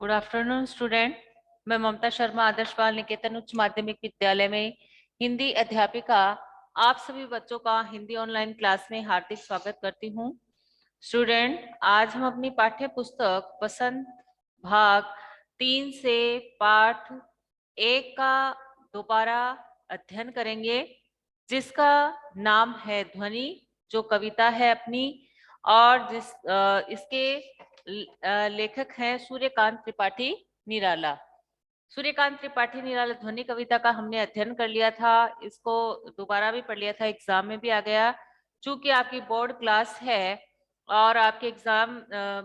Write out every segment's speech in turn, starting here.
Good afternoon student. मैं ममता शर्मा आदर्श बाल निकेतन उच्च माध्यमिक विद्यालय में हिंदी अध्यापिका आप सभी बच्चों का हिंदी ऑनलाइन क्लास में हार्दिक स्वागत करती हूँ। स्टूडेंट, आज हम अपनी पाठ्य पुस्तक वसंत भाग 3 से पाठ 1 का दोबारा अध्ययन करेंगे, जिसका नाम है ध्वनि, जो कविता है अपनी, और इसके लेखक हैं सूर्यकांत त्रिपाठी निराला। सूर्यकांत त्रिपाठी निराला ध्वनि कविता का हमने अध्ययन कर लिया था, इसको दोबारा भी पढ़ लिया था, एग्जाम में भी आ गया। चूंकि आपकी बोर्ड क्लास है और आपके एग्जाम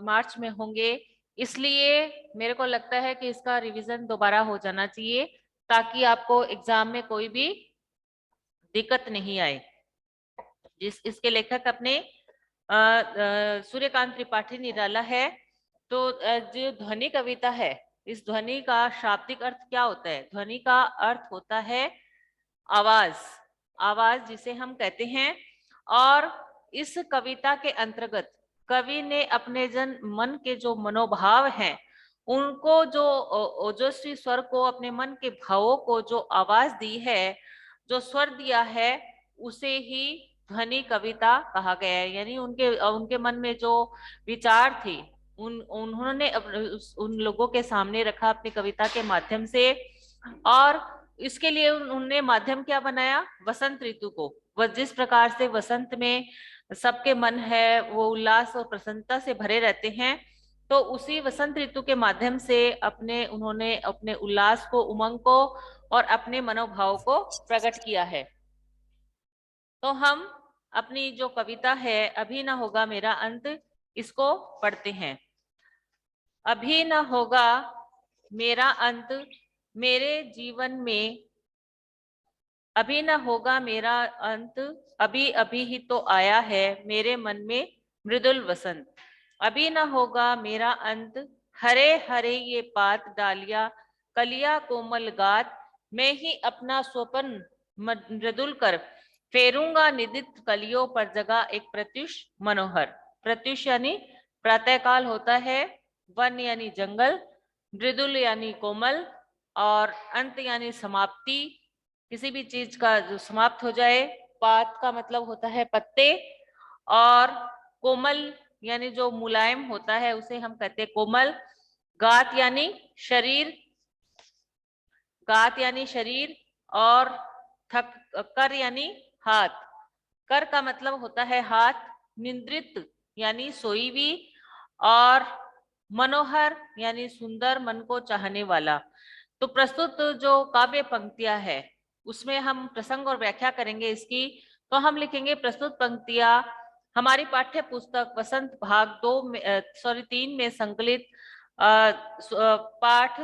मार्च में होंगे, इसलिए मेरे को लगता है कि इसका रिवीजन दोबारा हो जाना चाहिए, ताकि आपको एग्जाम में कोई भी दिक्कत नहीं आए। इसके लेखक अपने सूर्यकांत त्रिपाठी निराला है। तो जो ध्वनि कविता है, इस ध्वनि का शाब्दिक अर्थ क्या होता है? ध्वनि का अर्थ होता है आवाज, आवाज जिसे हम कहते हैं। और इस कविता के अंतर्गत कवि ने अपने जन मन के जो मनोभाव हैं, उनको जो ओजस्वी स्वर को, अपने मन के भावों को जो आवाज दी है, जो स्वर दिया है, उसे ही ध्वनि कविता कहा गया है। यानी उनके उनके मन में जो विचार थे, उन्होंने उन लोगों के सामने रखा अपनी कविता के माध्यम से। और इसके लिए उन्होंने माध्यम क्या बनाया? वसंत ऋतु को। वह जिस प्रकार से वसंत में सबके मन है वो उल्लास और प्रसन्नता से भरे रहते हैं, तो उसी वसंत ऋतु के माध्यम से उन्होंने अपने उल्लास को, उमंग को और अपने मनोभाव को प्रकट किया है। तो हम अपनी जो कविता है अभी न होगा मेरा अंत, इसको पढ़ते हैं। अभी न होगा मेरा अंत मेरे जीवन में, अभी न होगा मेरा अंत, अभी अभी ही तो आया है मेरे मन में मृदुल वसंत। अभी न होगा मेरा अंत, हरे हरे ये पात डालिया, कलिया कोमल गात, मैं ही अपना स्वपन मृदुल कर फेरूंगा निदित कलियों पर जगह एक प्रत्युष मनोहर। प्रत्युष यानी प्रातःकाल होता है, वन यानी जंगल, मृदुल यानी कोमल, और अंत यानी समाप्ति, किसी भी चीज का जो समाप्त हो जाए। पात का मतलब होता है पत्ते, और कोमल यानी जो मुलायम होता है उसे हम कहते हैं कोमल। गात यानी शरीर, गात यानी शरीर, और थक कर यानी हाथ। कर का मतलब होता है हाथ। निंद्रित यानी सोई हुई, और मनोहर यानी सुंदर, मन को चाहने वाला। तो प्रस्तुत जो काव्य पंक्तियां है, उसमें हम प्रसंग और व्याख्या करेंगे इसकी। तो हम लिखेंगे प्रस्तुत पंक्तियां हमारी पाठ्य पुस्तक वसंत भाग 3 में संकलित पाठ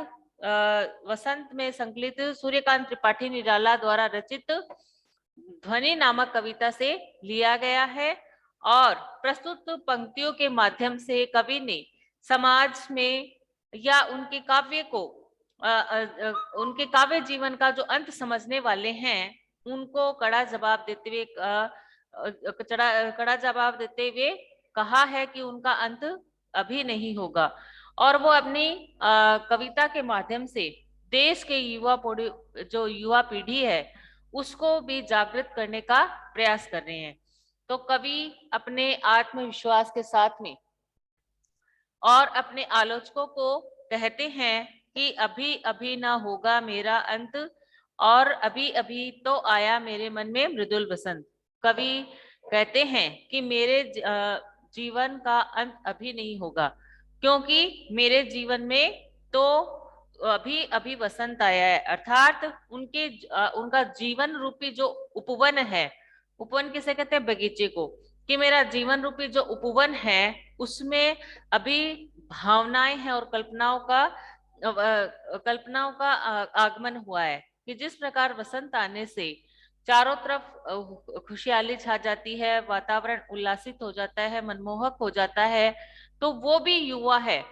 वसंत में संकलित सूर्यकांत त्रिपाठी निराला द्वारा रचित ध्वनि नामक कविता से लिया गया है। और प्रस्तुत पंक्तियों के माध्यम से कवि ने समाज में या उनके काव्य को, उनके काव्य जीवन का जो अंत समझने वाले हैं, उनको कड़ा जवाब देते हुए कड़ा जवाब देते हुए कहा है कि उनका अंत अभी नहीं होगा। और वो अपनी कविता के माध्यम से देश के जो युवा पीढ़ी है, उसको भी जागृत करने का प्रयास कर रहे हैं। तो कवि अपने आत्मविश्वास के साथ में और अपने आलोचकों को कहते हैं कि अभी अभी ना होगा मेरा अंत, और अभी अभी तो आया मेरे मन में मृदुल वसंत। कवि कहते हैं कि मेरे जीवन का अंत अभी नहीं होगा, क्योंकि मेरे जीवन में तो अभी अभी वसंत आया है। अर्थात उनका जीवन रूपी जो उपवन है, उपवन किसे कहते हैं? बगीचे को। कि मेरा जीवन रूपी जो उपवन है, उसमें अभी भावनाएं हैं और कल्पनाओं का आगमन हुआ है। कि जिस प्रकार वसंत आने से चारों तरफ खुशहाली छा जाती है, वातावरण उल्लासित हो जाता है, मनमोहक हो जाता है, तो वो भी युवा है।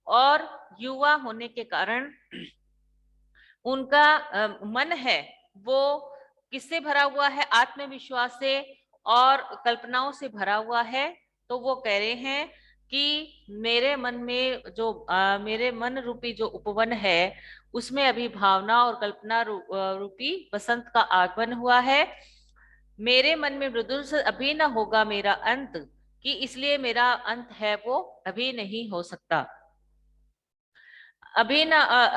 और युवा होने के कारण उनका मन है वो किससे भरा हुआ है? आत्मविश्वास से और कल्पनाओं से भरा हुआ है। तो वो कह रहे हैं कि मेरे मन में जो मेरे मन रूपी जो उपवन है उसमें अभी भावना और कल्पना रूपी बसंत का आगमन हुआ है। मेरे मन में मृदुल से अभी न होगा मेरा अंत, कि इसलिए मेरा अंत है वो अभी नहीं हो सकता। अभी न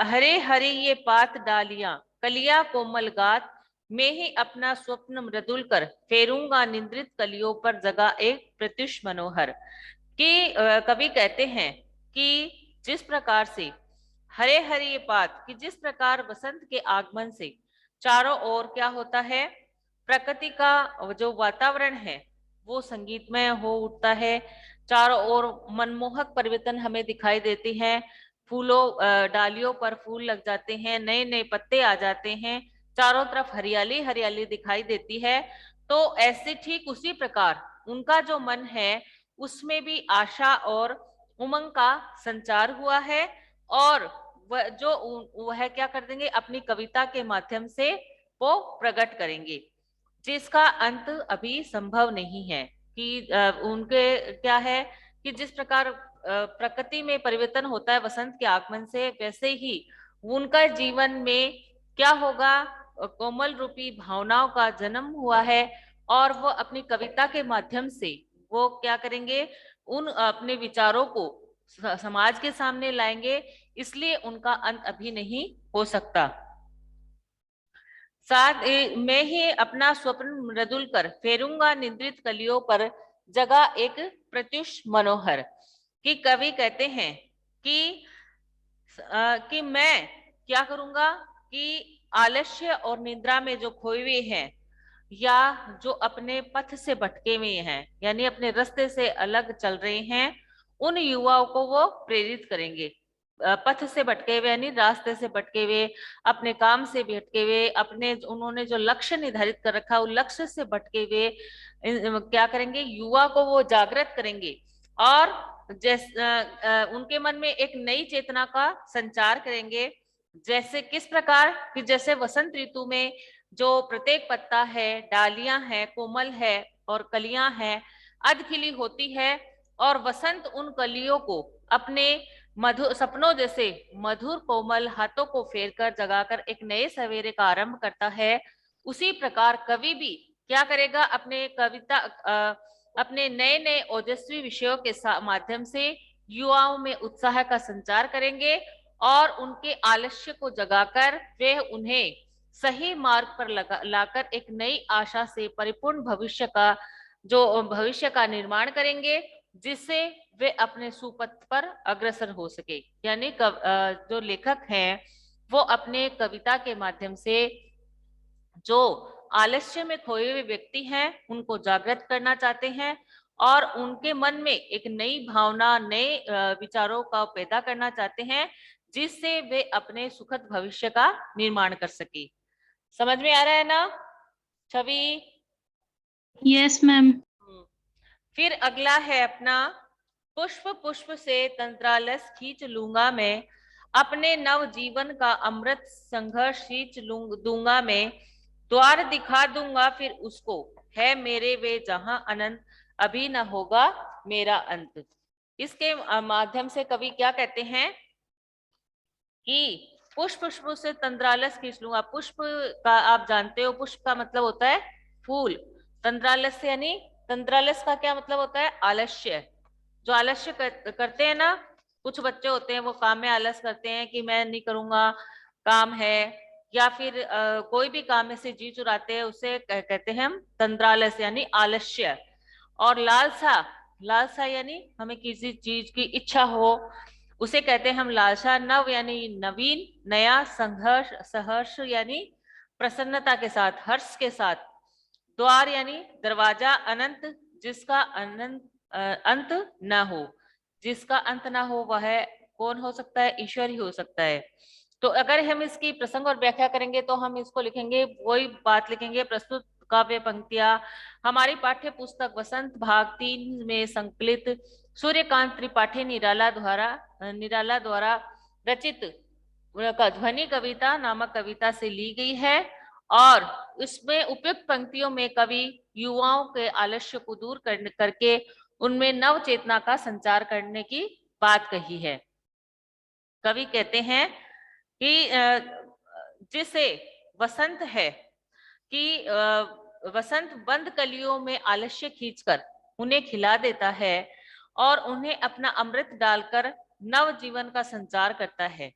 हरे हरे ये पात डालियां, कलिया कोमल गात, मैं ही अपना स्वप्न मृदुल कर फेरूंगा निंद्रित कलियों पर जगा एक प्रत्युष मनोहर। कि कवि कहते हैं कि जिस प्रकार से हरे हरे ये पात, कि जिस प्रकार बसंत के आगमन से चारों ओर क्या होता है, प्रकृति का जो वातावरण है वो संगीतमय हो उठता है। चारों ओर मनमोहक परिवर्तन हमें दिखाई देते हैं। फूलों डालियों पर फूल लग जाते हैं, नए नए पत्ते आ जाते हैं, चारों तरफ हरियाली हरियाली दिखाई देती है। तो ऐसे ठीक उसी प्रकार उनका जो मन है उसमें भी आशा और उमंग का संचार हुआ है। और वह क्या कर देंगे, अपनी कविता के माध्यम से वो प्रकट करेंगे, जिसका अंत अभी संभव नहीं है। कि उनके क्या है कि जिस प्रकार प्रकृति में परिवर्तन होता है वसंत के आगमन से, वैसे ही उनका जीवन में क्या होगा, कोमल रूपी भावनाओं का जन्म हुआ है। और वो अपनी कविता के माध्यम से वो क्या करेंगे, उन अपने विचारों को समाज के सामने लाएंगे, इसलिए उनका अंत अभी नहीं हो सकता। मैं ही अपना स्वप्न मृदुल कर फेरूंगा निद्रित कलियों पर जगा एक प्रत्युष मनोहर। कि कवि कहते हैं कि कि मैं क्या करूंगा, कि आलस्य और निद्रा में जो खोए हुए हैं या जो अपने पथ से भटके हुए हैं, यानी अपने रास्ते से अलग चल रहे हैं, उन युवाओं को वो प्रेरित करेंगे। पथ से भटके हुए यानी रास्ते से भटके हुए, अपने काम से भटके हुए, अपने उन्होंने जो लक्ष्य निर्धारित कर रखा उस लक्ष्य से भटके हुए क्या करेंगे, युवा को वो जागृत करेंगे। और उनके मन में एक नई चेतना का संचार करेंगे। जैसे किस प्रकार कि जैसे वसंत ऋतु में जो प्रत्येक पत्ता है, डालियां हैं, कोमल है और कलियां हैं, अध खिली होती है, और वसंत उन कलियों को अपने मधुर सपनों जैसे मधुर कोमल हाथों को फेरकर जगाकर एक नए सवेरे का आरंभ करता है। उसी प्रकार कवि भी क्या करेगा, अपने कविता अपने नए नए ओजस्वी विषयों के माध्यम से युवाओं में उत्साह का संचार करेंगे और उनके आलस्य को जगाकर वे उन्हें सही मार्ग पर लाकर एक नई आशा से परिपूर्ण भविष्य का निर्माण करेंगे, जिससे वे अपने सुपथ पर अग्रसर हो सके। यानी जो लेखक हैं वो अपने कविता के माध्यम से जो आलस्य में खोए हुए व्यक्ति हैं उनको जागृत करना चाहते हैं और उनके मन में एक नई भावना, नए विचारों का पैदा करना चाहते हैं, जिससे वे अपने सुखद भविष्य का निर्माण कर सके। समझ में आ रहा है ना छवि? Yes ma'am. फिर अगला है अपना, पुष्प पुष्प से तंत्रालस खींच लूंगा मैं, अपने नव जीवन का अमृत संघर्ष सींच दूंगा मैं, द्वार दिखा दूंगा फिर उसको, है मेरे वे जहां अनंत, अभी न होगा मेरा अंत। इसके माध्यम से कवि क्या कहते हैं कि पुष्प पुष्प से तंद्रालस खींच लूंगा। पुष्प का आप जानते हो, पुष्प का मतलब होता है फूल। तंद्रालस से यानी तंद्रालस का क्या मतलब होता है, आलस्य। जो आलस्य करते हैं ना, कुछ बच्चे होते हैं वो काम में आलस करते हैं कि मैं नहीं करूंगा, काम है, या फिर कोई भी काम में से जी चुराते हैं, उसे कहते हैं हम तंद्रालस यानी आलस्य। और लालसा, लालसा यानी हमें किसी चीज की इच्छा हो, उसे कहते हैं हम लालसा। नव यानी नवीन, नया, संघर्ष सहर्ष यानी प्रसन्नता के साथ, हर्ष के साथ, द्वार यानी दरवाजा, अनंत जिसका अंत न हो। जिसका अंत ना हो वह कौन हो सकता है, ईश्वर ही हो सकता है। तो अगर हम इसकी प्रसंग और व्याख्या करेंगे तो हम इसको लिखेंगे, वही बात लिखेंगे। प्रस्तुत काव्य पंक्तियां हमारी पाठ्य पुस्तक वसंत भाग 3 में संकलित सूर्यकांत त्रिपाठी निराला द्वारा रचित ध्वनि कविता नामक कविता से ली गई है। और इसमें उपयुक्त पंक्तियों में कवि युवाओं के आलस्य को दूर करके उनमें नव चेतना का संचार करने की बात कही है। कवि कहते हैं कि जिसे वसंत है कि वसंत बंद कलियों में आलस्य खींचकर उन्हें खिला देता है और उन्हें अपना अमृत डालकर नव जीवन का संचार करता है।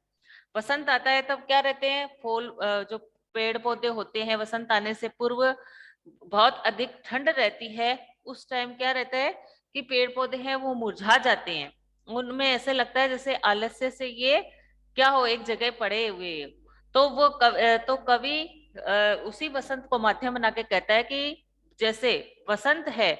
वसंत आता है तब क्या रहते हैं, फूल जो पेड़ पौधे होते हैं वसंत आने से पूर्व बहुत अधिक ठंड रहती है। उस टाइम क्या रहता है कि पेड़ पौधे हैं वो मुरझा जाते हैं, उनमें ऐसे लगता है जैसे आलस्य से ये क्या हो एक जगह पड़े हुए। तो वो तो कवि उसी वसंत को माध्यम बना के कहता है कि जैसे वसंत है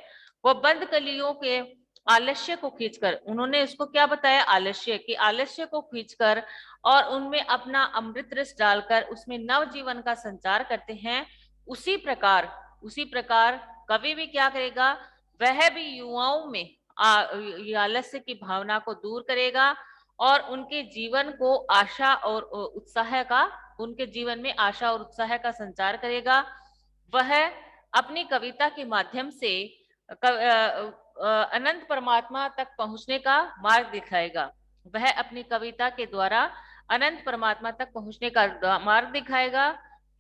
वो बंद कलियों के आलस्य को खींचकर, उन्होंने इसको क्या बताया आलस्य, कि आलस्य को खींचकर और उनमें अपना अमृत रस डालकर उसमें नव जीवन का संचार करते हैं। उसी प्रकार कवि भी क्या करेगा, वह भी युवाओं में आलस्य की भावना को दूर करेगा और उनके जीवन को आशा और उत्साह का, उनके जीवन में आशा और उत्साह का संचार करेगा। वह अपनी कविता के माध्यम से अनंत परमात्मा तक पहुंचने का मार्ग दिखाएगा। वह अपनी कविता के द्वारा अनंत परमात्मा तक पहुंचने का मार्ग दिखाएगा,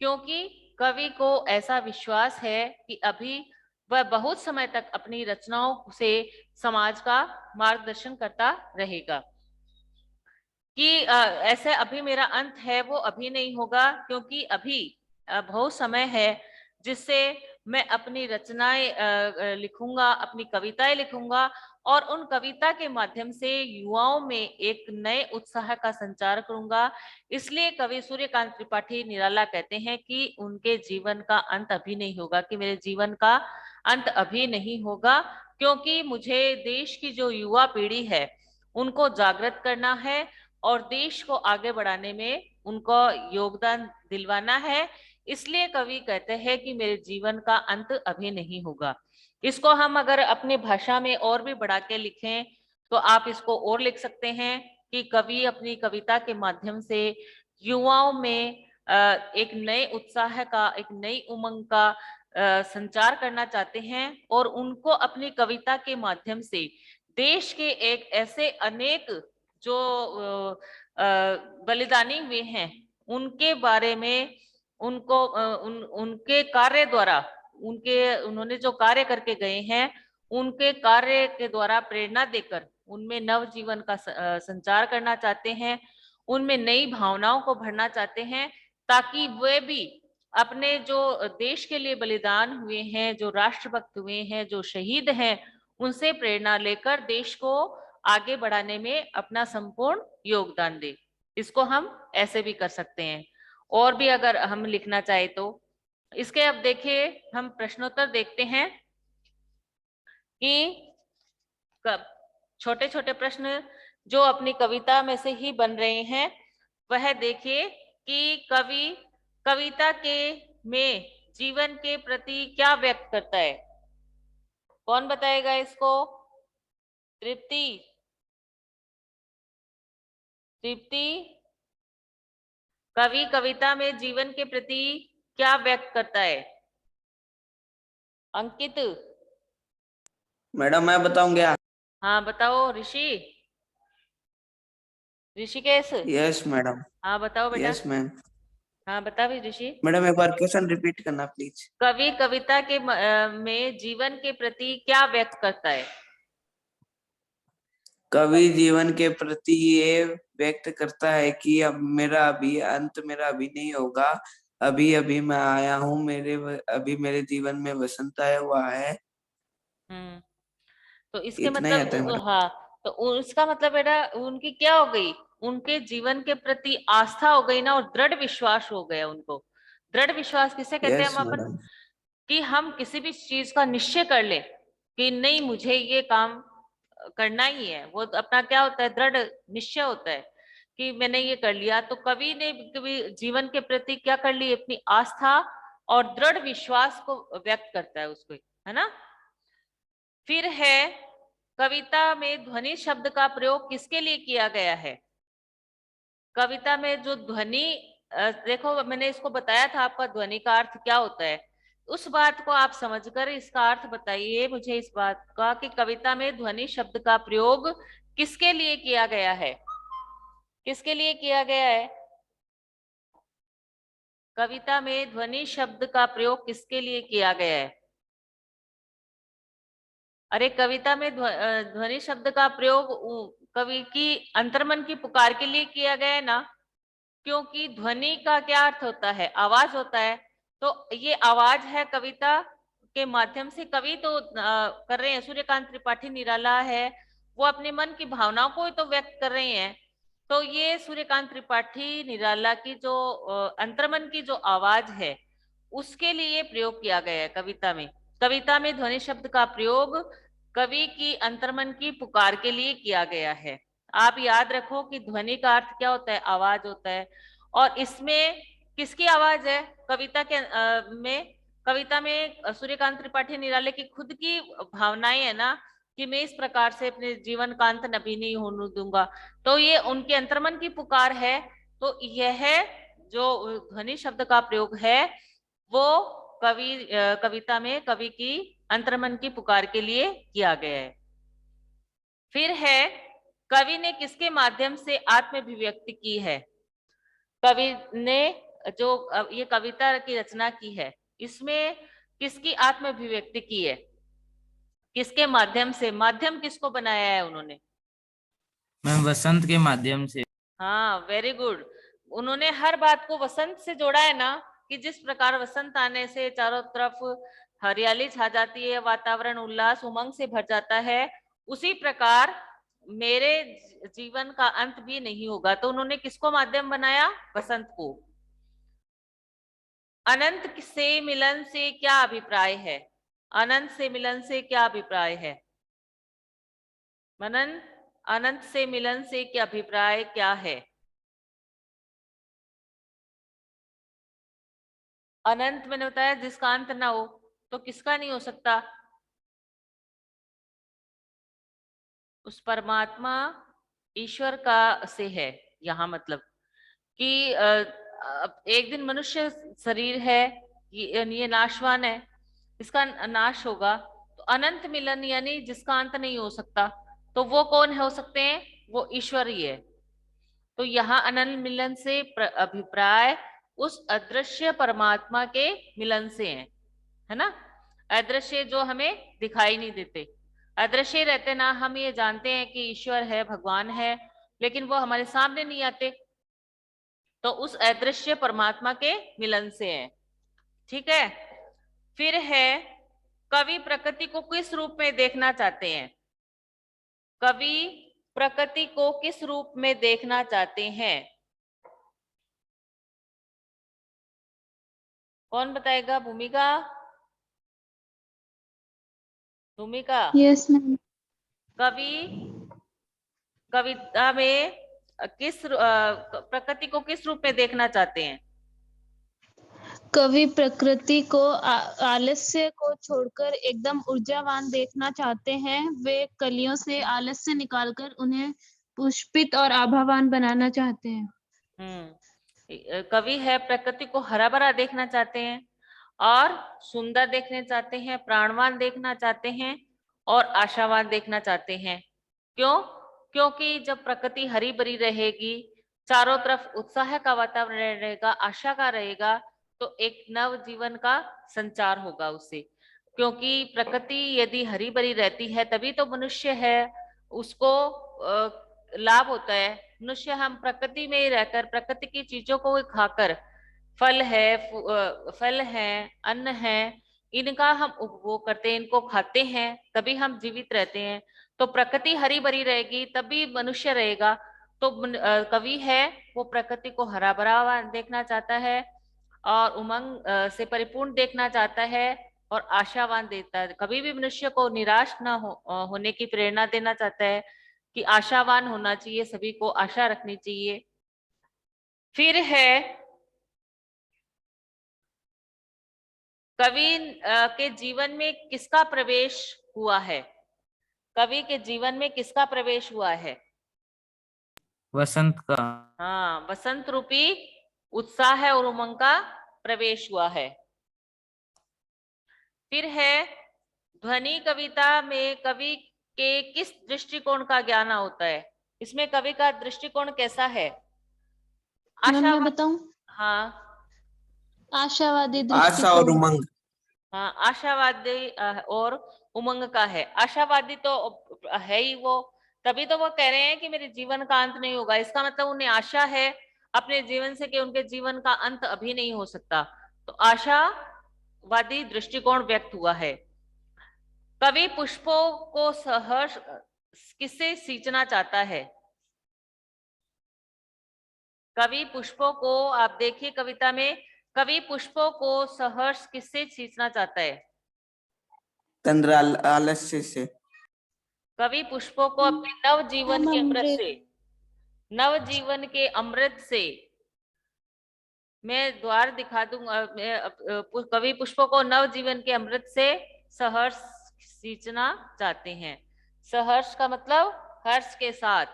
क्योंकि कवि को ऐसा विश्वास है कि अभी वह बहुत समय तक अपनी रचनाओं से समाज का मार्गदर्शन करता रहेगा। कि ऐसे अभी मेरा अंत है वो अभी नहीं होगा, क्योंकि अभी बहुत समय है जिससे मैं अपनी रचनाएं लिखूंगा, अपनी कविताएं लिखूंगा और उन कविता के माध्यम से युवाओं में एक नए उत्साह का संचार करूंगा। इसलिए कवि सूर्यकांत त्रिपाठी निराला कहते हैं कि उनके जीवन का अंत अभी नहीं होगा, कि मेरे जीवन का अंत अभी नहीं होगा, क्योंकि मुझे देश की जो युवा पीढ़ी है उनको जागृत करना है और देश को आगे बढ़ाने में उनको योगदान दिलवाना है। इसलिए कवि कहते हैं कि मेरे जीवन का अंत अभी नहीं होगा। इसको हम अगर अपनी भाषा में और भी बढ़ा के लिखें तो आप इसको और लिख सकते हैं कि कवि अपनी कविता के माध्यम से युवाओं में एक नए उत्साह का, एक नई उमंग का संचार करना चाहते हैं और उनको अपनी कविता के माध्यम से देश के एक ऐसे अनेक जो बलिदानी हुए हैं उनके बारे में, उनको उनके कार्य द्वारा, उन्होंने जो कार्य करके गए हैं उनके कार्य के द्वारा प्रेरणा देकर उनमें नव जीवन का संचार करना चाहते हैं, उनमें नई भावनाओं को भरना चाहते हैं, ताकि वे भी अपने जो देश के लिए बलिदान हुए हैं, जो राष्ट्रभक्त हुए हैं, जो शहीद हैं, उनसे प्रेरणा लेकर देश को आगे बढ़ाने में अपना संपूर्ण योगदान दे। इसको हम ऐसे भी कर सकते हैं और भी अगर हम लिखना चाहे तो। इसके अब देखिए हम प्रश्नोत्तर देखते हैं कि छोटे छोटे प्रश्न जो अपनी कविता में से ही बन रहे हैं वह देखिए कि कवि कविता के में जीवन के प्रति क्या व्यक्त करता है। कौन बताएगा इसको? तृप्ति, तृप्ति, कवि कविता में जीवन के प्रति क्या व्यक्त करता है? अंकित? मैडम मैं बताऊंगा। हाँ बताओ। ऋषि, ऋषिकेश? Yes madam. हाँ बताओ बेटा। Yes ma'am. हाँ बता भी ऋषि। मैडम एक बार क्वेश्चन रिपीट करना प्लीज। कवि कविता के में जीवन के प्रति क्या व्यक्त करता है? कवि जीवन के प्रति ये व्यक्त करता है कि अब मेरा अभी नहीं होगा, अभी अभी मैं आया हूँ, अभी मेरे जीवन में वसंत आया हुआ है। तो इसके इतना ही आता है मतलब मैडम। हाँ, तो उसका मतलब बेटा उनकी क्या हो गई, उनके जीवन के प्रति आस्था हो गई ना, और दृढ़ विश्वास हो गया उनको। दृढ़ विश्वास किसे कहते हैं यस हम अपन? मैडम। कि हम किसी भी चीज का निश्चय कर ले कि नहीं मुझे ये काम करना ही है, वो अपना क्या होता है, दृढ़ निश्चय होता है कि मैंने ये कर लिया। तो कवि ने कभी जीवन के प्रति क्या कर ली, अपनी आस्था और दृढ़ विश्वास को व्यक्त करता है उसको, है ना। फिर है कविता में ध्वनि शब्द का प्रयोग किसके लिए किया गया है? कविता में जो ध्वनि देखो मैंने इसको बताया था आपका ध्वनि का अर्थ क्या होता है, उस बात को आप समझकर इसका अर्थ बताइए मुझे इस बात का कि कविता में ध्वनि शब्द का प्रयोग किसके लिए किया गया है? किसके लिए किया गया है? कविता में ध्वनि शब्द का प्रयोग किसके लिए किया गया है? अरे कविता में ध्वनि शब्द का प्रयोग कवि की अंतर्मन की पुकार के लिए किया गया है ना, क्योंकि ध्वनि का क्या अर्थ होता है? आवाज होता है। तो ये आवाज है कविता के माध्यम से कवि तो कर रहे हैं, सूर्यकांत त्रिपाठी निराला है, वो अपने मन की भावनाओं को ही तो व्यक्त कर रहे हैं। तो ये सूर्यकांत त्रिपाठी निराला की जो अंतर्मन की जो आवाज है उसके लिए प्रयोग किया गया है कविता में। कविता में ध्वनि शब्द का प्रयोग कवि की अंतर्मन की पुकार के लिए किया गया है। आप याद रखो कि ध्वनि का अर्थ क्या होता है? आवाज होता है। और इसमें किसकी आवाज है? कविता के में कविता में सूर्यकांत त्रिपाठी निराले की खुद की भावनाएं है ना, कि मैं इस प्रकार से अपने जीवन का अंत नभी नहीं होने दूंगा। तो ये उनके अंतर्मन की पुकार है। तो यह जो ध्वनि शब्द का प्रयोग है वो कविता में कवि की अंतर्मन की पुकार के लिए किया गया है। फिर है, कवि ने किसके माध्यम से आत्माभिव्यक्ति की है? कवि ने जो ये कविता की रचना की है इसमें किसकी आत्माभिव्यक्ति की है? किसके माध्यम से? माध्यम किसको बनाया है उन्होंने? मैम वसंत के माध्यम से। हाँ, वेरी गुड। उन्होंने हर बात को वसंत से जोड़ा है ना, कि जिस प्रकार वसंत आने से चारों तरफ हरियाली छा जाती है, वातावरण उल्लास उमंग से भर जाता है, उसी प्रकार मेरे जीवन का अंत भी नहीं होगा। तो उन्होंने किसको माध्यम बनाया? वसंत को। अनंत से मिलन से क्या अभिप्राय है? अनंत से मिलन से क्या अभिप्राय है? मनन, अनंत से मिलन से क्या अभिप्राय क्या है? अनंत मैंने बताया जिसका अंत ना हो, तो किसका नहीं हो सकता? उस परमात्मा ईश्वर का से है। यहाँ मतलब कि एक दिन मनुष्य शरीर है, ये नाशवान है, इसका नाश होगा। तो अनंत मिलन यानी जिसका अंत नहीं हो सकता, तो वो कौन हो सकते हैं? वो ईश्वर ही है। तो यहाँ अनंत मिलन से अभिप्राय उस अदृश्य परमात्मा के मिलन से है ना। अदृश्य जो हमें दिखाई नहीं देते, अदृश्य रहते ना, हम ये जानते हैं कि ईश्वर है, भगवान है, लेकिन वो हमारे सामने नहीं आते। तो उस अदृश्य परमात्मा के मिलन से है। ठीक है। फिर है, कवि प्रकृति को किस रूप में देखना चाहते हैं? कवि प्रकृति को किस रूप में देखना चाहते हैं? कौन बताएगा? भूमिका, भूमिका। Yes ma'am. कवि कविता में प्रकृति को किस रूप में देखना चाहते हैं? कवि प्रकृति को आलस्य को छोड़कर एकदम ऊर्जावान देखना चाहते हैं। वे कलियों से आलस्य निकालकर उन्हें पुष्पित और आभावान बनाना चाहते हैं। कवि है प्रकृति को हरा भरा देखना चाहते हैं और सुंदर देखना चाहते हैं, प्राणवान देखना चाहते हैं और आशावान देखना चाहते हैं। क्यों? क्योंकि जब प्रकृति हरी भरी रहेगी, चारों तरफ उत्साह का वातावरण रहेगा, आशा का रहेगा, तो एक नव जीवन का संचार होगा उससे। क्योंकि प्रकृति यदि हरी भरी रहती है तभी तो मनुष्य है, उसको लाभ होता है। मनुष्य हम प्रकृति में ही रहकर प्रकृति की चीजों को खाकर, फल है, फल है, अन्न है, इनका हम उपभोग करते हैं, इनको खाते हैं, तभी हम जीवित रहते हैं। तो प्रकृति हरी भरी रहेगी तभी मनुष्य रहेगा। तो कवि है वो प्रकृति को हरा भरा देखना चाहता है और उमंग से परिपूर्ण देखना चाहता है और आशावान देता है। कभी भी मनुष्य को निराश ना होने की प्रेरणा देना चाहता है कि आशावान होना चाहिए, सभी को आशा रखनी चाहिए। फिर है, कवि के जीवन में किसका प्रवेश हुआ है? कवि के जीवन में किसका प्रवेश हुआ है? वसंत का। हाँ, वसंत रूपी उत्साह और उमंग का प्रवेश हुआ है। फिर है ध्वनि कविता में कवि के किस दृष्टिकोण का ज्ञान होता है? इसमें कवि का दृष्टिकोण कैसा है? मैम मैं आशावादी। बताऊं? हाँ आशावादी आशा और दृष्टिकोण। उमंग। हाँ, आशावादी और उमंग का है। आशावादी तो है ही वो, तभी तो वो कह रहे हैं कि मेरे जीवन का अंत नहीं होगा। इसका मतलब उन्हें आशा है अपने जीवन से कि उनके जीवन का अंत अभी नहीं हो सकता। तो आशावादी दृष्टिकोण व्यक्त हुआ है। कवि पुष्पों को सहर्ष किससे सींचना चाहता है? कवि पुष्पों को, आप देखिए कविता में, कवि पुष्पों को सहर्ष किससे सींचना चाहता है? तंद्र आलस्य से। कवि पुष्पों को अपने नवजीवन के अमृत से, नवजीवन के अमृत से, मैं द्वार दिखा दूंगा, कवि पुष्पों को नवजीवन के अमृत से सहर्ष सींचना चाहते हैं। सहर्ष का मतलब हर्ष के साथ।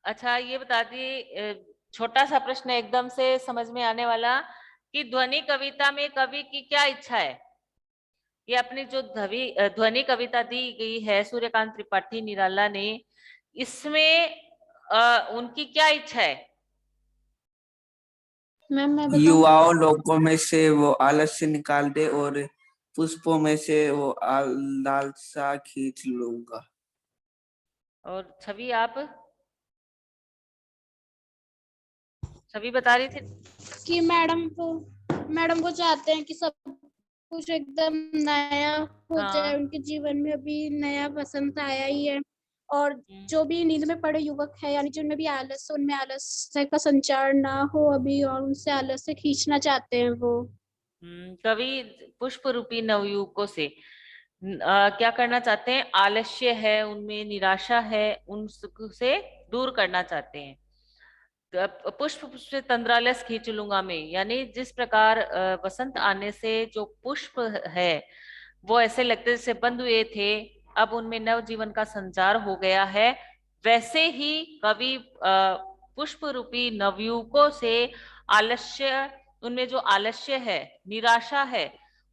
अच्छा ये बता दिए, छोटा सा प्रश्न है, एकदम से समझ में आने वाला, कि ध्वनि कविता में कवि की क्या इच्छा है? ये अपनी जो ध्वनि कविता दी गई है सूर्यकांत त्रिपाठी निराला ने, इसमें उनकी क्या इच्छा है? मैम मैं बताऊं? युवाओं लोगों में से वो आलस्य निकाल दे और पुष्पों में से वो लालसा खींच लूंगा। और छवि, आप छवि बता रही थी कि मैडम को चाहते हैं कि सब कुछ एकदम नया हो जाए हाँ। उनके जीवन में। अभी नया वसंत आया ही है, और जो भी नींद में पड़े युवक है, यानी जिनमें भी आलस है, उनमें आलस्य का संचार ना हो अभी, और उनसे आलस्य खींचना चाहते हैं वो। कवि पुष्प रूपी नवयुवकों से क्या करना चाहते हैं? आलस्य है उनमें, निराशा है, उनसे दूर करना चाहते हैं। पुष्प से तंद्रालस खींच लूंगा मैं, यानी जिस प्रकार वसंत आने से जो पुष्प है वो ऐसे लगते जैसे बंद हुए थे, अब उनमें नव जीवन का संचार हो गया है, वैसे ही कवि पुष्प रूपी नवयुवकों से आलस्य, उनमें जो आलस्य है, निराशा है,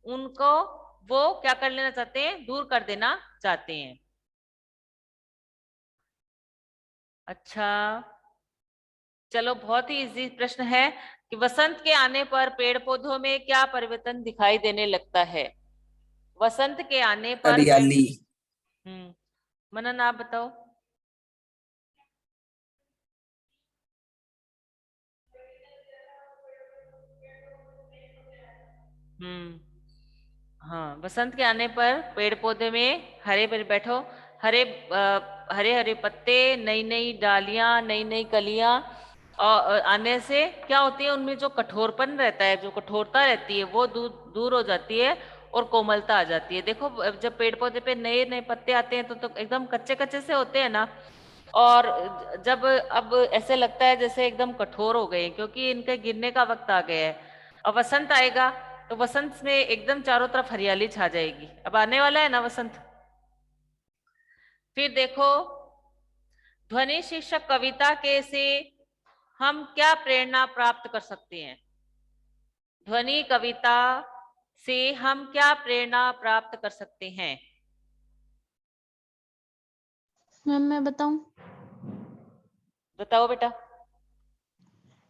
उनको वो क्या कर लेना चाहते हैं? दूर कर देना चाहते हैं। अच्छा चलो, बहुत ही इजी प्रश्न है कि वसंत के आने पर पेड़ पौधों में क्या परिवर्तन दिखाई देने लगता है? वसंत के आने पर हरियाली। मनन आप बताओ। हाँ, वसंत के आने पर पेड़ पौधे में हरे भरे, बैठो, हरे हरे हरे पत्ते, नई नई डालियां, नई नई कलियां और आने से क्या होती है? उनमें जो कठोरपन रहता है, जो कठोरता रहती है, वो दूर दूर हो जाती है और कोमलता आ जाती है। देखो जब पेड़ पौधे पे नए नए पत्ते आते हैं तो एकदम कच्चे कच्चे से होते हैं ना, और जब अब ऐसे लगता है जैसे एकदम कठोर हो गए, क्योंकि इनके गिरने का वक्त आ गया है। अब वसंत आएगा तो वसंत में एकदम चारों तरफ हरियाली छा जाएगी। अब आने वाला है ना वसंत। फिर देखो, ध्वनि शीर्षक कविता के से हम क्या प्रेरणा प्राप्त कर सकते हैं? ध्वनि कविता से हम क्या प्रेरणा प्राप्त कर सकते हैं? मैम मैं बताऊं? बताओ बेटा।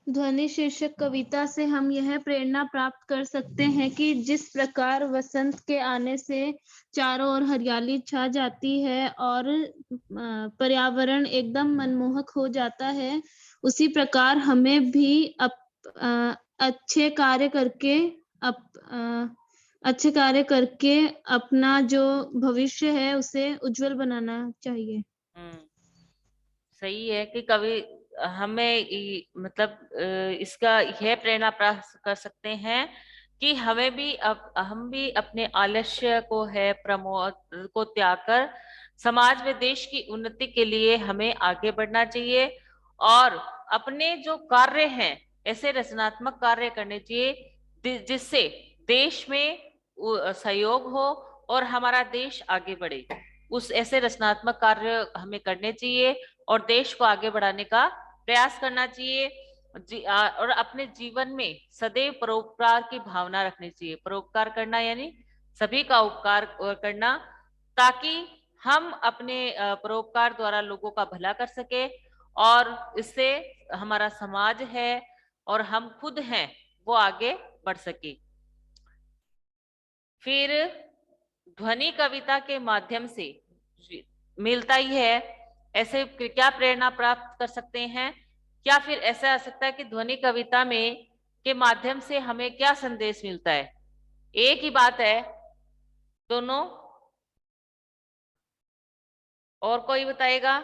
ध्वनि शीर्षक कविता से हम यह प्रेरणा प्राप्त कर सकते हैं कि जिस प्रकार वसंत के आने से चारों ओर हरियाली छा जाती है और पर्यावरण एकदम मनमोहक हो जाता है, उसी प्रकार हमें भी अच्छे कार्य करके अपना जो भविष्य है उसे उज्जवल बनाना चाहिए। सही है कि कवि हमें मतलब इसका यह प्रेरणा प्राप्त कर सकते हैं कि हमें भी हम भी अपने आलस्य को है प्रमोद को त्याग कर समाज में देश की उन्नति के लिए हमें आगे बढ़ना चाहिए, और अपने जो कार्य हैं ऐसे रचनात्मक कार्य करने चाहिए जिससे देश में सहयोग हो और हमारा देश आगे बढ़े। उस ऐसे रचनात्मक कार्य हमें करने चाहिए और देश को आगे बढ़ाने का प्रयास करना चाहिए। और अपने जीवन में सदैव परोपकार की भावना रखनी चाहिए। परोपकार करना यानी सभी का उपकार करना, ताकि हम अपने परोपकार द्वारा लोगों का भला कर सके और इससे हमारा समाज है और हम खुद हैं वो आगे बढ़ सके। फिर ध्वनि कविता के माध्यम से मिलता ही है, ऐसे क्या प्रेरणा प्राप्त कर सकते हैं? क्या फिर ऐसा आ सकता है कि ध्वनि कविता में के माध्यम से हमें क्या संदेश मिलता है? एक ही बात है दोनों, और कोई बताएगा?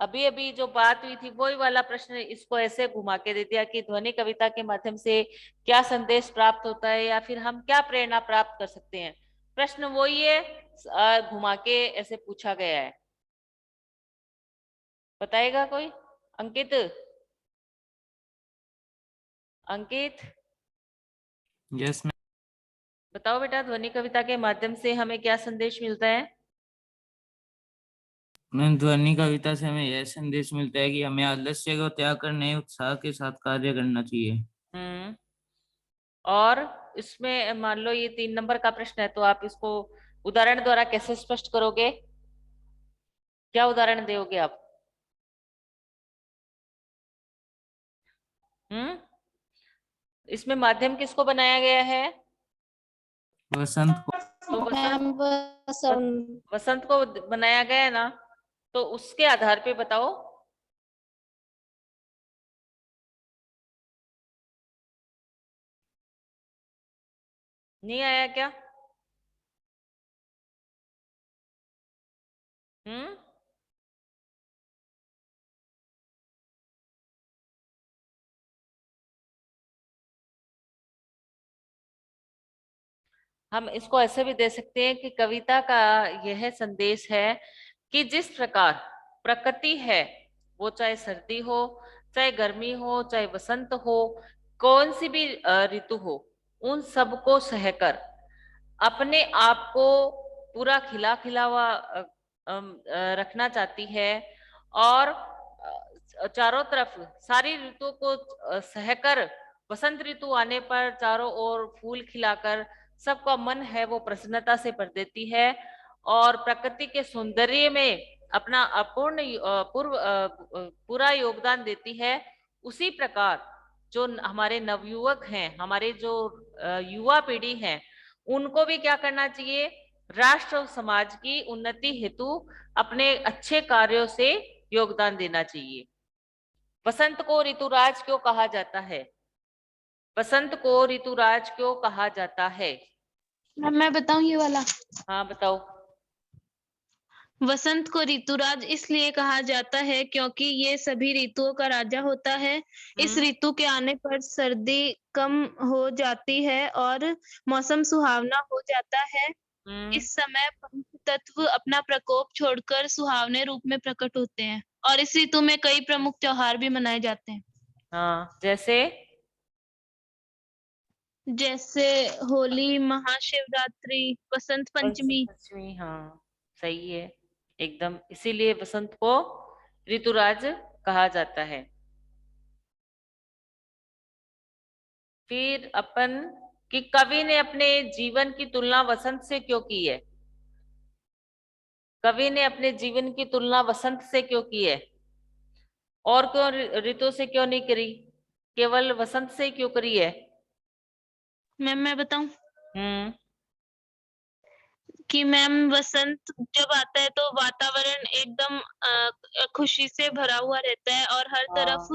अभी अभी जो बात हुई थी वही वाला प्रश्न इसको ऐसे घुमा के दे दिया कि ध्वनि कविता के माध्यम से क्या संदेश प्राप्त होता है या फिर हम क्या प्रेरणा प्राप्त कर सकते हैं। प्रश्न वही है, घुमा के ऐसे पूछा गया है। बताएगा कोई? अंकित, अंकित यस मैम। बताओ बेटा, ध्वनि कविता के माध्यम से हमें क्या संदेश मिलता है? मैम, ध्वनि कविता से हमें यह संदेश मिलता है कि हमें आलस्य को त्याग कर नए उत्साह के साथ कार्य करना चाहिए। और इसमें मान लो ये 3 नंबर का प्रश्न है, तो आप इसको उदाहरण द्वारा कैसे स्पष्ट करोगे? क्या उदाहरण दोगे आप? इसमें माध्यम किसको बनाया गया है? वसंत को। तो मैम वसंत को बनाया गया है ना, तो उसके आधार पे बताओ। नहीं आया क्या? हम इसको ऐसे भी दे सकते हैं कि कविता का यह संदेश है कि जिस प्रकार प्रकृति है, वो चाहे सर्दी हो, चाहे गर्मी हो, चाहे वसंत हो, कौन सी भी ऋतु हो, उन सबको सहकर अपने आप को पूरा खिला खिला हुआ रखना चाहती है और चारों तरफ सारी ऋतुओं को सहकर वसंत ऋतु आने पर चारों ओर फूल खिलाकर सबका मन है वो प्रसन्नता से भर देती है और प्रकृति के सौंदर्य में अपना पूरा योगदान देती है। उसी प्रकार जो हमारे नवयुवक हैं, हमारे जो युवा पीढ़ी है, उनको भी क्या करना चाहिए? राष्ट्र और समाज की उन्नति हेतु अपने अच्छे कार्यों से योगदान देना चाहिए। वसंत को ऋतुराज क्यों कहा जाता है? वसंत को ऋतुराज क्यों कहा जाता है? मैं बताऊं ये वाला? हाँ बताओ। वसंत को ऋतुराज इसलिए कहा जाता है क्योंकि ये सभी ऋतुओं का राजा होता है। इस ऋतु के आने पर सर्दी कम हो जाती है और मौसम सुहावना हो जाता है। इस समय पंच तत्व अपना प्रकोप छोड़कर सुहावने रूप में प्रकट होते हैं और इस ऋतु में कई प्रमुख त्योहार भी मनाए जाते हैं। हाँ, जैसे होली, महाशिवरात्रि, वसंत पंचमी। हाँ सही है एकदम, इसीलिए वसंत को ऋतुराज कहा जाता है। फिर अपन कि कवि ने अपने जीवन की तुलना वसंत से क्यों की है? कवि ने अपने जीवन की तुलना वसंत से क्यों की है? और क्यों ऋतु से क्यों नहीं करी, केवल वसंत से क्यों करी है? मैम मैं बताऊं कि मैम वसंत जब आता है तो वातावरण एकदम खुशी से भरा हुआ रहता है और हर तरफ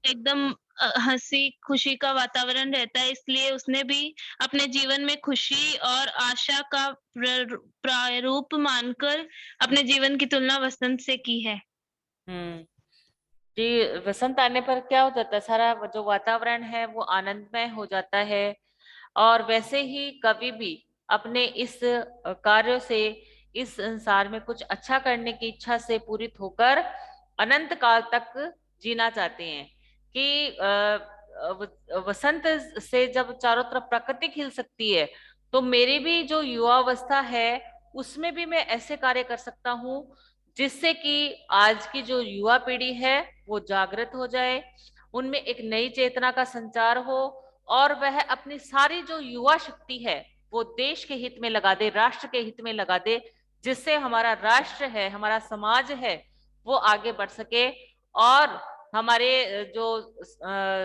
एकदम हंसी खुशी का वातावरण रहता है, इसलिए उसने भी अपने जीवन में खुशी और आशा का प्रारूप मानकर अपने जीवन की तुलना वसंत से की है। जी, वसंत आने पर क्या हो जाता है? सारा जो वातावरण है वो आनंदमय हो जाता है और वैसे ही कवि भी अपने इस कार्य से इस संसार में कुछ अच्छा करने की इच्छा से पूरित होकर अनंत काल तक जीना चाहते हैं कि वसंत से जब चारों तरफ प्रकृति खिल सकती है, तो मेरी भी जो युवावस्था है उसमें भी मैं ऐसे कार्य कर सकता हूँ जिससे कि आज की जो युवा पीढ़ी है वो जागृत हो जाए, उनमें एक नई चेतना का संचार हो और वह अपनी सारी जो युवा शक्ति है वो देश के हित में लगा दे, राष्ट्र के हित में लगा दे, जिससे हमारा राष्ट्र है, हमारा समाज है, वो आगे बढ़ सके और हमारे जो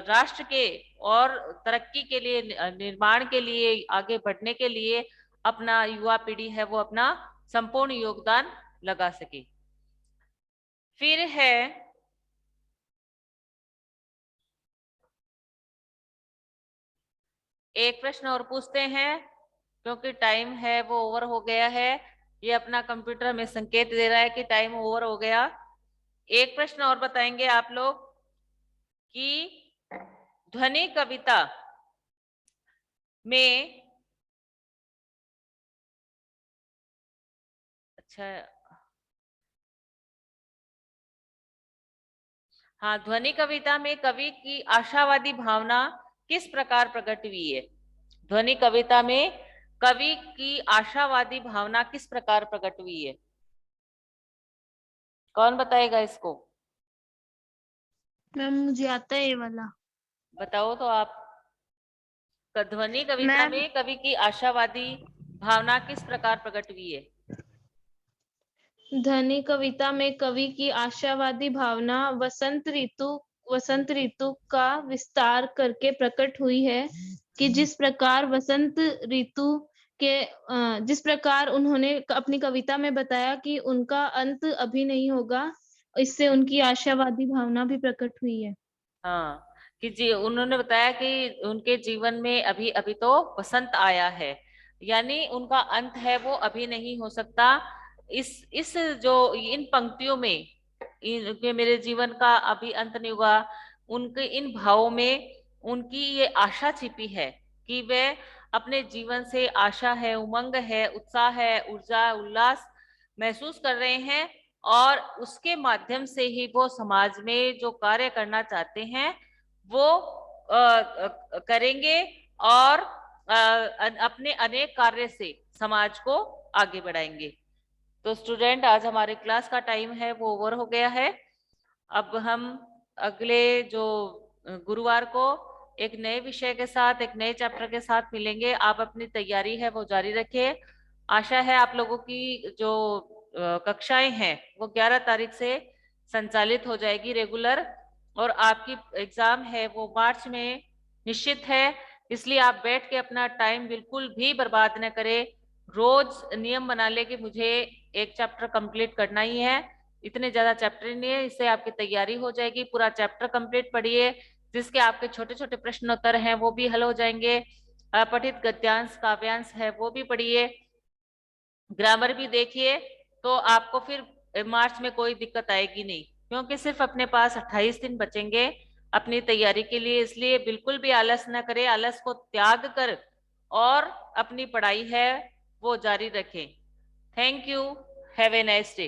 राष्ट्र के और तरक्की के लिए, निर्माण के लिए, आगे बढ़ने के लिए अपना युवा पीढ़ी है वो अपना संपूर्ण योगदान लगा सके। फिर है एक प्रश्न और पूछते हैं, क्योंकि टाइम है वो ओवर हो गया है। ये अपना कंप्यूटर में संकेत दे रहा है कि टाइम ओवर हो गया। एक प्रश्न और बताएंगे आप लोग कि ध्वनि कविता में, अच्छा हाँ, ध्वनि कविता में कवि की आशावादी भावना किस प्रकार प्रकट हुई है? ध्वनि कविता में कवि की आशावादी भावना किस प्रकार प्रकट हुई है? कौन बताएगा इसको? मैम मुझे आता है ये वाला। बताओ तो आप। ध्वनि कविता मैम में कवि की आशावादी भावना किस प्रकार प्रकट हुई है? ध्वनि कविता में कवि की आशावादी भावना वसंत ऋतु का विस्तार करके प्रकट हुई है कि जिस प्रकार वसंत ऋतु के जिस प्रकार उन्होंने अपनी कविता में बताया कि उनका अंत अभी नहीं होगा, इससे उनकी आशावादी भावना भी प्रकट हुई है। हाँ, कि जी उन्होंने बताया कि उनके जीवन में अभी अभी तो वसंत आया है, यानी उनका अंत है वो अभी नहीं हो सकता। इस जो इन पंक्तियों में मेरे जीवन का अभी अंत नहीं हुआ, उनके इन भावों में उनकी ये आशा छिपी है कि वे अपने जीवन से आशा है, उमंग है, उत्साह है, ऊर्जा, उल्लास महसूस कर रहे हैं और उसके माध्यम से ही वो समाज में जो कार्य करना चाहते हैं वो करेंगे और अपने अनेक कार्य से समाज को आगे बढ़ाएंगे। तो स्टूडेंट, आज हमारे क्लास का टाइम है वो ओवर हो गया है। अब हम अगले जो गुरुवार को एक नए विषय के साथ, एक नए चैप्टर के साथ मिलेंगे। आप अपनी तैयारी है वो जारी रखिए। आशा है आप लोगों की जो कक्षाएं हैं वो 11 तारीख से संचालित हो जाएगी रेगुलर, और आपकी एग्जाम है वो मार्च में निश्चित है। इसलिए आप बैठ के अपना टाइम बिल्कुल भी बर्बाद न करें। रोज नियम बना ले कि मुझे एक चैप्टर कंप्लीट करना ही है। इतने ज्यादा चैप्टर नहीं है, इससे आपकी तैयारी हो जाएगी। पूरा चैप्टर कंप्लीट पढ़िए, जिसके आपके छोटे छोटे प्रश्नोत्तर हैं वो भी हल हो जाएंगे। पठित गद्यांश, काव्यांश है वो भी पढ़िए, ग्रामर भी देखिए, तो आपको फिर मार्च में कोई दिक्कत आएगी नहीं, क्योंकि सिर्फ अपने पास 28 दिन बचेंगे अपनी तैयारी के लिए। इसलिए बिल्कुल भी आलस न करें, आलस को त्याग कर और अपनी पढ़ाई है वो जारी रखें। Thank you, have a nice day.